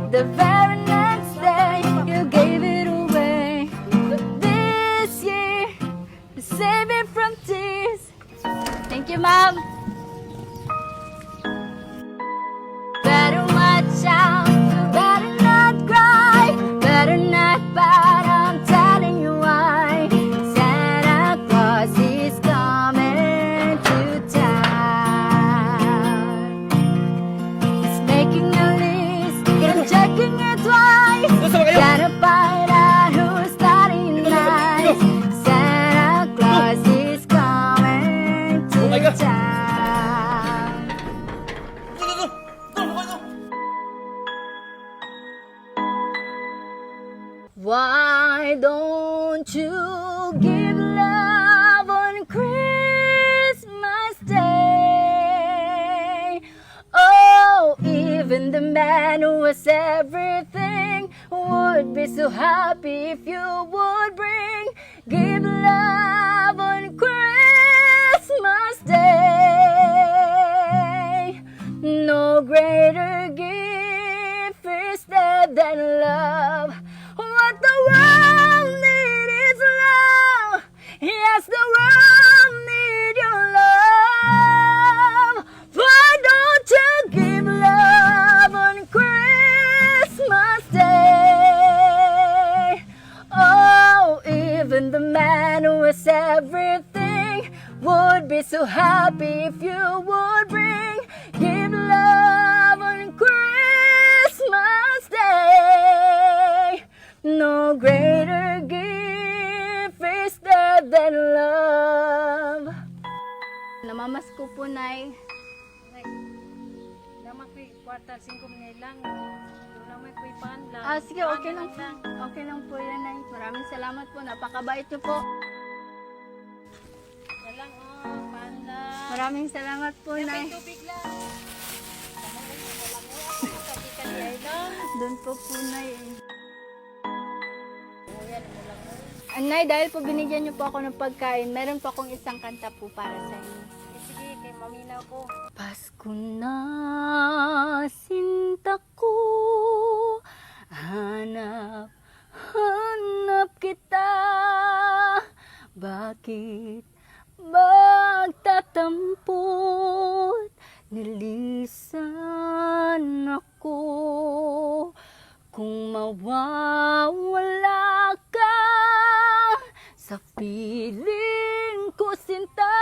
The very next day, you gave it away. This year, to save it from tears. Thank you, Mom. Better watch out, you better not cry, better not pout, I'm telling you why. Santa Claus is coming to town. He's making a list and checking it twice. Gotta find out who's starting nice. Santa Claus is coming to town. Why don't you give love on Christmas Day? Oh, even the man who was everything would be so happy if you would bring. Give love on Christmas Day. No greater gift is there than love. What the world needs is love. Yes, the world needs your love. Why don't you give love on Christmas Day? Oh, even the man who has everything would be so happy if you would bring. Give love on Christmas Day. No greater gift is there than love. Namamasko po, Nay. Damak ko'y kwartal 5 mga lang. Damak ko'y panla. Sige, okay lang. Okay lang po yan, Nay. Maraming salamat po. Napakabait niyo po. Walang panla. Maraming salamat po, Nay. May tubig lang. Sabi ka ni Aylang. Doon po po, Nay. Nay, dahil po binigyan niyo po ako ng pagkain, meron po akong isang kanta po para sa inyo. Sige, kay maminaw ko. Pasko na, sinta ko, hanap, hanap kita. Bakit magtatampot, nilisan ako. Kung mawawala ka sa piling ko, sinta,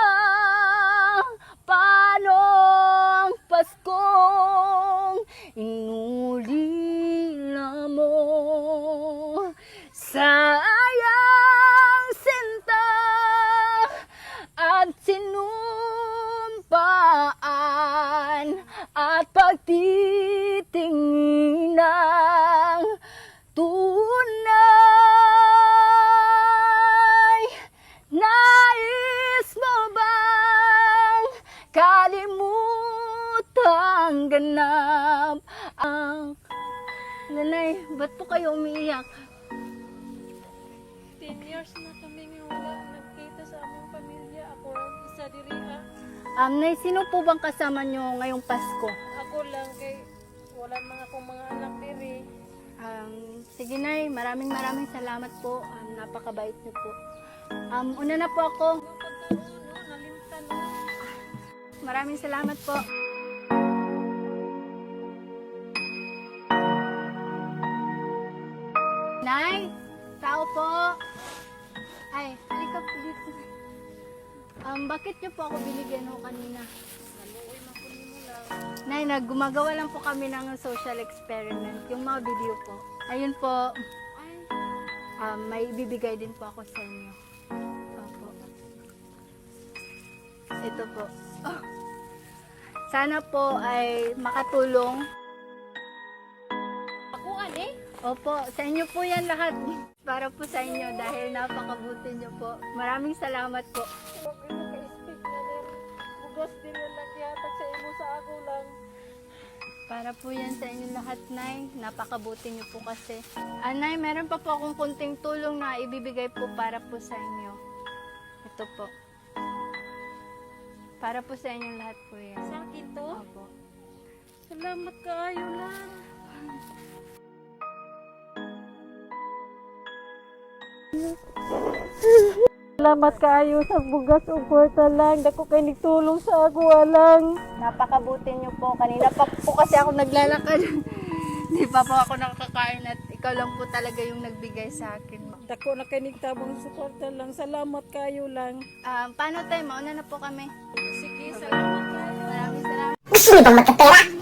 paano ang Paskong inulila mo? Sayang, sinta, at sinumpaan at pagtitingin ng tunay. Nais mo bang kalimutang ganap ang... Nanay, ba't po kayo umiiyak? 10 years na kami nga wala nagkita sa among pamilya. Ako lang isa diri ha. Nay, sino po bang kasama nyo ngayong Pasko? Ako lang kay wala mga kong mga anak diri. Sige, Nay, maraming salamat po. Napakabait niyo po. Una na po ako. Pagkaon, no, nalimtan na. Maraming salamat po. Nay, tao po. Ay, halika po dito. Bakit niyo po ako binigyan ho kanina? Naluoy man ko nimo lang. Nay, gumagawa lang po kami ng social experiment. Yung mga video po. Ayun po. Ay, May ibibigay din po ako sa inyo. Opo. Ito po. Oh. Sana po ay makatulong. ako ani? Opo, sa inyo po yan lahat. Para po sa inyo dahil napakabuti niyo po. Maraming salamat po. Okay na ka-speak na rin. Bugas din na nagyatag sa imo sa ako lang. Para po yan sa inyo lahat, Nay. Napakabuti niyo po kasi. Nay, meron pa po akong kunting tulong na ibibigay po para po sa inyo. Ito po. Para po sa inyo lahat po yan. Sa akin to? Opo. Salamat kaayo lang. Salamat kaayo sa bugas ug kwarta lang. Dako kay nigtulong sa ako alang. Napakabuti niyo po. Kanina pa po kasi ako naglalakad. Di pa po ako nakakain at ikaw lang po talaga yung nagbigay sa akin. Dako na kay nigtabang sa kwarta lang. Salamat kayo lang. Paano tayo? Mauna na po kami. Sige, salamat kayo. Maraming salamat. Gusto niyo bang magkapera?